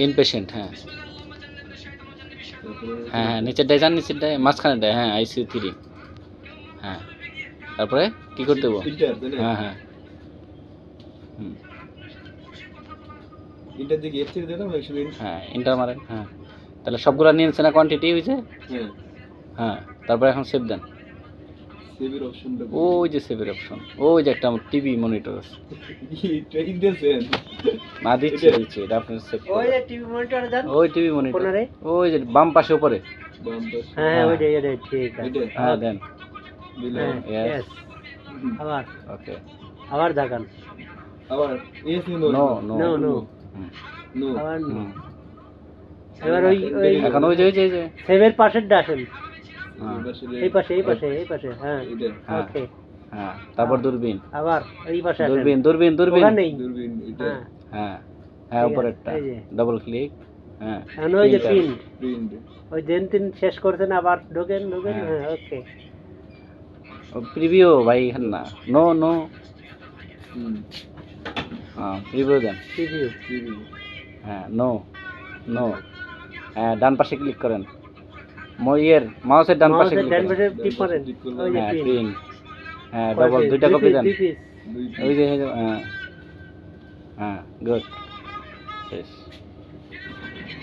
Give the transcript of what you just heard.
Inpatient, হ্যাঁ হ্যাঁ হ্যাঁ, নিচেরটায় যান, নিচেরটায়, মাঝখানেরটায়, হ্যাঁ আইসিইউ 3, হ্যাঁ তারপরে কি করতে দেবো? হ্যাঁ হ্যাঁ হুম ইন্টার দিকে এর থেকে দেন না হ্যাঁ ইন্টার মারেন, হ্যাঁ তাহলে সবগুলা নিয়েছে না, কোয়ান্টিটি হয়েছে, হ্যাঁ হ্যাঁ তারপরে এখন সেভ দেন। সেভের অপশনটা ওই যে সেভের অপশন, ওই যে একটা আমার টিভি মনিটর আছে, ট্রেন দিয়েছেন না দিচ্ছি দিচ্ছি, এটা আপনার সেভ ওই যে টিভি মনিটরে যান, ওই টিভি মনিটর, কোনারে, ওই যে বাম পাশে উপরে, বাম পাশে হ্যাঁ ওইটাই ওইটাই, ঠিক আছে, এটা হ্যাঁ দেন, দিলাম হ্যাঁ Yes. yes, আবার ওকে আবার দেখান, আবার এস no no no no no, no আবার নো, হুম। এবার ওই ওই এখন ওই যে ওই যে ওই যে, সেভের পাশের ডাসেন, হ্যাঁ এই পাশে এই পাশে এই পাশে, হ্যাঁ এটা হ্যাঁ ওকে, হ্যাঁ তারপর দূরবীন, আবার এই পাশে আসেন, দূরবীন দূরবীন দূরবীন, ওখানেই, দূরবীন এটা হ্যাঁ হ্যাঁ হ্যাঁ ঠিক আছে, উপরেরটা, এই যে। ডাবল ক্লিক, হ্যাঁ এখন ওই যে Printer. প্রিন্ট, প্রিন্ট ওই দেন তিন শেষ করছেন, আবার ঢোকেন ঢোকেন, হ্যাঁ। হ্যাঁ ওকে, প্রিভিউ ভাই এখানে না, নো নো, হুম হ্যাঁ প্রিভিউ দেন, প্রিভিউ, টিভি হ্যাঁ নো নো, হ্যাঁ ডান পাশে ক্লিক করেন, ইয়ের মাউসের ডান পাশে মাউসের ক্লিক ডান করেন, পাশে টিপ করেন, ওই যে হ্যাঁ প্রিন্ট, প্রিন্ট, হ্যাঁ ডবল দুইটা কপি দেন, দুই ওই যে হ্যাঁ হ্যাঁ গুড, শেষ।